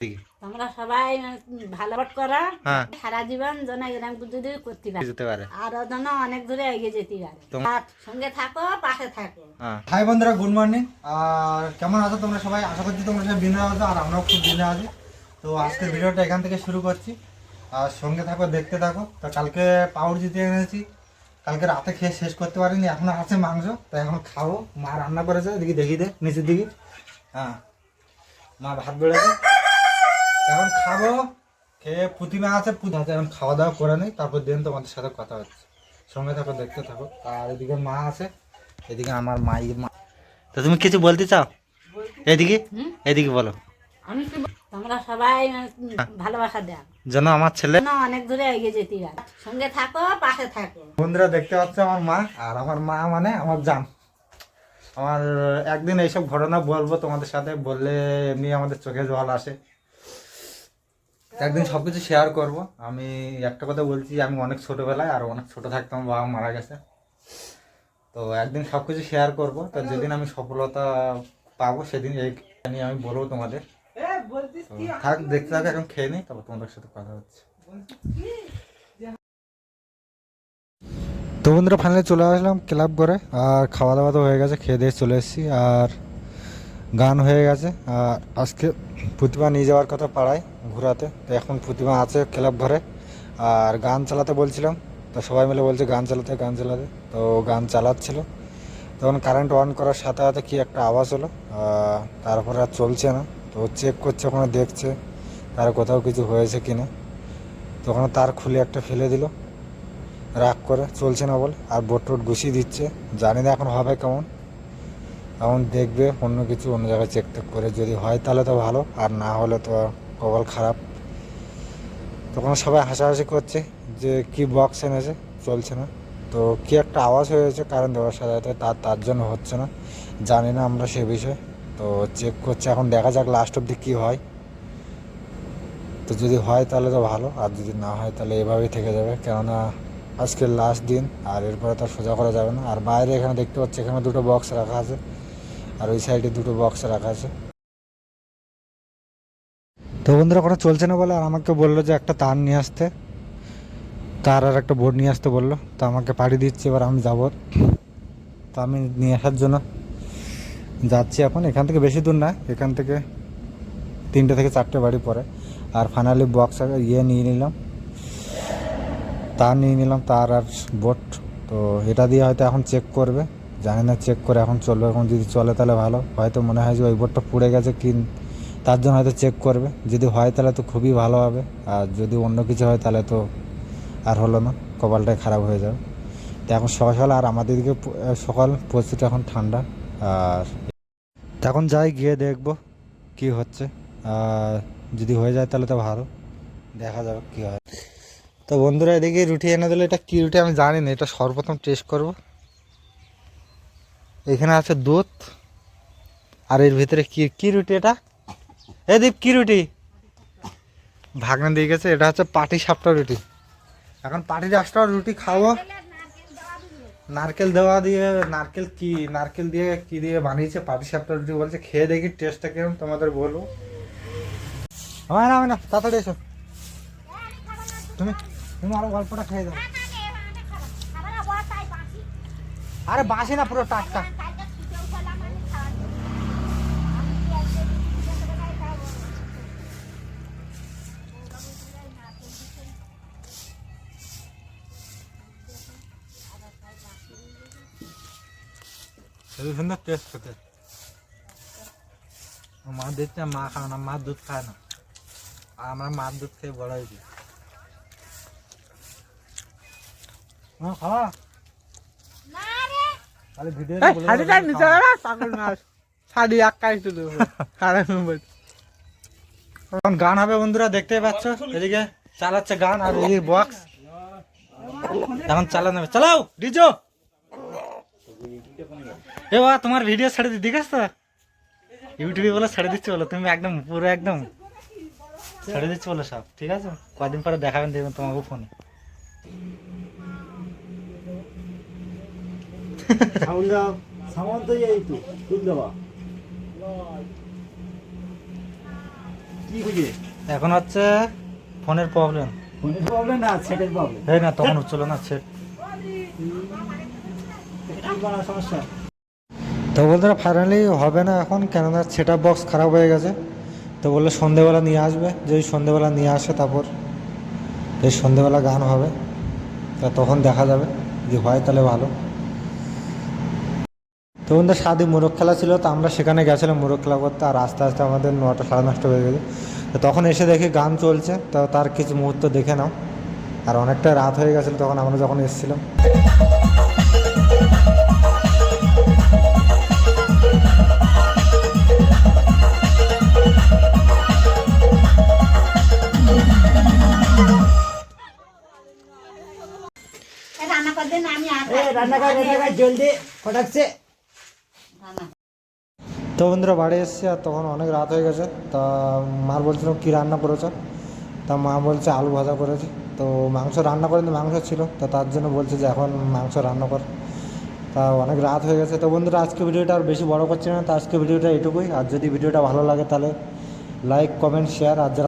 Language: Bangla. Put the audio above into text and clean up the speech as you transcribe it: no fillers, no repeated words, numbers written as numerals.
তোমরা সবাই ভালোবাস করা সারা জীবন যেন এরকম যদি করতে পারে আর যেন অনেক দূরে এগিয়ে যেতে পারে। আর সঙ্গে থাকো, পাশে থাকো। হাই বন্ধুরা, গুড মর্নিং। আর কেমন আছো তোমরা সবাই? আশা করছি তোমরা সবাই বিনা আছো, আর আমরাও খুব বিনা আছি। তো আজকের ভিডিওটা এখান থেকে শুরু করছি, আর সঙ্গে থাকো, দেখতে থাকো। তো কালকে পাউড জিতে এনেছি, কালকে রাতে খেয়ে শেষ করতে পারিনি, এখন আছে মাংস। তো এখন খাবো, মা রান্না করেছে, এদিকে দেখি দে নিচের দিকে। হ্যাঁ, মা ভাত বেড়েছে, এখন খাবো। খেয়ে পুতিমা আছে, এখন খাওয়া দাওয়া করে নেই, তারপর দিন তোমাদের সাথে কথা হচ্ছে। সঙ্গে থাকো, দেখতে থাকো। আর এদিকে মা আছে, এদিকে আমার মায়ের মা। তো তুমি কিছু বলতে চাও? এদিকে এদিকে বলো। আমি কি তোমরা সবাই ভালোবাসা দাও যেন আমার ছেলে অনেক দূরে এগিয়ে যেতে পারে। সঙ্গে থাকো, পাশে থাকো। বন্ধুরা দেখতে পাচ্ছ আমার মা, আর আমার মা মানে আমার জান। আমার একদিন এইসব ঘটনা বলবো তোমাদের সাথে, বললে এমনি আমাদের চোখে জল আসে। একদিন সবকিছু শেয়ার করব। আমি একটা কথা বলছি, আমি অনেক ছোটবেলায় আর অনেক ছোট থাকতাম, বাবা মারা গেছে। তো একদিন সবকিছু শেয়ার করব। তো যেদিন আমি সফলতা পাবো সেদিন এই নিয়ে আমি বলবো তোমাদের। থাক, দেখতে থাক, এখন খেয়ে নিই, তারপর তোমাদের সাথে কথা হচ্ছে। তো বন্ধুরা ফাইনালি চলে আসলাম ক্লাব করে, আর খাওয়া দাওয়া তো হয়ে গেছে, খেয়ে দিয়ে চলে এসেছি। আর গান হয়ে গেছে। আর আজকে প্রতিমা নিয়ে যাওয়ার কথা পাড়ায় ঘোরাতে। তো এখন প্রতিমা আছে ক্লাব ঘরে, আর গান চালাতে বলছিলাম। তো সবাই মিলে বলছে গান চালাতে গান চালাতে, তো গান চালাচ্ছিল। তখন কারেন্ট অন করার সাথে সাথে কি একটা আওয়াজ হলো, তারপরে আর চলছে না। তো চেক করছে, ওখানে দেখছে তার কোথাও কিছু হয়েছে কিনা। তখন তার খুলে একটা ফেলে দিল রাগ করে, চলছে না বলে। আর বোট টোট গুছিয়ে দিচ্ছে, জানি না এখন হবে কেমন। এখন দেখবে অন্য কিছু, অন্য জায়গায় চেক টেক করে, যদি হয় তাহলে তো ভালো, আর না হলে তো কপাল খারাপ। তখন সবাই হাসাহাসি করছে যে কি বক্স এনেছে, চলছে না। তো কি একটা আওয়াজ হয়েছে কারেন্ট দেওয়ার সাথে সাথে, তার জন্য হচ্ছে না, জানি না আমরা সে বিষয়ে। তো চেক করছে, এখন দেখা যাক লাস্ট অবধি কী হয়। তো যদি হয় তাহলে তো ভালো, আর যদি না হয় তাহলে এভাবেই থেকে যাবে, কেননা আজকে লাস্ট দিন, আর এরপরে তো সোজা করা যাবে না। আর বাইরে এখানে দেখতে পাচ্ছি, এখানে দুটো বক্স রাখা আছে, আর ওই সাইডে দুটো বক্স রাখা আছে। তো বন্ধুরা কোনো চলছে না বলে আর আমাকে বললো যে একটা তার নিয়ে আসতে, তার আর একটা বোর্ড নিয়ে আসতে বললো। তো আমাকে পাঠিয়ে দিচ্ছে, এবার আমি যাবো। তো আমি নিয়ে আসার জন্য যাচ্ছি এখন। এখান থেকে বেশি দূর না, এখান থেকে 3টে থেকে 4টে বাড়ি পরে। আর ফাইনালি বক্স নিয়ে নিলাম, তার নিয়ে নিলাম, তার আর বোট। তো এটা দিয়ে হয়তো এখন চেক করবে, জানি না চেক করে এখন চলবে। এখন যদি চলে তাহলে ভালো, হয়তো মনে হয় যে ওই বোটটা পুড়ে গেছে কি, তার জন্য হয়তো চেক করবে। যদি হয় তাহলে তো খুবই ভালো হবে, আর যদি অন্য কিছু হয় তাহলে তো আর হলো না, কপালটাই খারাপ হয়ে যাবে। তো এখন সকাল সকাল, আর আমাদের দিকে সকাল প্রচুর এখন ঠান্ডা। আর এখন যাই, গিয়ে দেখবো কি হচ্ছে। আর যদি হয়ে যায় তাহলে তো ভালো, দেখা যাবে কী হয়। তো বন্ধুরা এদিকে রুটি এনে দিলে, এটা কী রুটি আমি জানি না, এটা সর্বপ্রথম টেস্ট করব। এখানে আছে দুধ, আর এর ভিতরে কি কি রুটি এটা? এ দীপ, কি রুটি? ভাগনা দিয়ে গেছে, এটা হচ্ছে পাটি সাপটা রুটি। এখন পাটি সাপটা রুটি খাবো। নারকেল দেওয়া দিয়ে, নারকেল দিয়ে কি দিয়ে বানিয়েছে পাটি সাপটা রুটি বলছে। খেয়ে দেখি টেস্টটা কেমন, তোমাদের বলবো। হয় না, হয় না, তাড়াতাড়ি এসো। তুমি তুমি আরো গল্পটা খেয়ে দাও। আরে বাসি না, পুরো টাটকা। সুন্দর টেস্ট খেতে। মা দিচ্ছে, মা খায় না, মা দুধ খায় না, আর আমরা মার দুধ খেয়ে বড় হয়েছি। খাওয়া গান হবে বন্ধুরা, দেখতেই পাচ্ছ। এদিকে চালাচ্ছে গান, আর এদিকে বক্স এখন চালানো হবে। চালাও ডিজো। এ বাবা, তোমার ভিডিও ছেড়ে দিই, ঠিক আছে? ইউটিউবে বলে ছেড়ে দিচ্ছি বলো, তুমি একদম পুরো একদম ছেড়ে দিচ্ছি বলো সব, ঠিক আছে? কয়দিন পরে দেখাবেন, দেখবেন তোমাকে ফোনে। কি বুঝে এখন হচ্ছে ফোনের প্রবলেম। ফোনের প্রবলেম না, সেটের প্রবলেম। এই না তখন হচ্ছিল না সেট। কি বড় সমস্যা? তো বন্ধুরা ফাইনালি হবে না এখন, কেননা সেট আপ বক্স খারাপ হয়ে গেছে। তো বললো সন্ধেবেলা নিয়ে আসবে, যদি সন্ধেবেলা নিয়ে আসে তারপর এই সন্ধেবেলা গান হবে, তা তখন দেখা যাবে, যদি হয় তাহলে ভালো। তো বন্ধুরা সারাদিন মোরগ খেলা ছিল, তো আমরা সেখানে গেছিলাম মোরগ খেলা করতে, আর আস্তে আস্তে আমাদের 9টা 9:30 হয়ে গেছে। তো তখন এসে দেখি গান চলছে, তো তার কিছু মুহূর্ত দেখে নাও। আর অনেকটা রাত হয়ে গেছিলো তখন আমরা যখন এসেছিলাম। রান্না করে দেন, আমি আর রান্না কর জলদি ফটাকছে। তো বন্ধুরা বাড়ি এসেছি, আর তখন অনেক রাত হয়ে গেছে। তা মার বলছিলাম কী রান্না করেছ, তা মা বলছে আলু ভাজা করেছি। তো মাংস রান্না করেনি, মাংস ছিল, তো তার জন্য বলছে যে এখন মাংস রান্না কর। তা অনেক রাত হয়ে গেছে। তো বন্ধুরা আজকে ভিডিওটা আর বেশি বড় করছি না, তো আজকে ভিডিওটা এটুকুই। আর যদি ভিডিওটা ভালো লাগে তাহলে লাইক, কমেন্ট, শেয়ার। আর যারা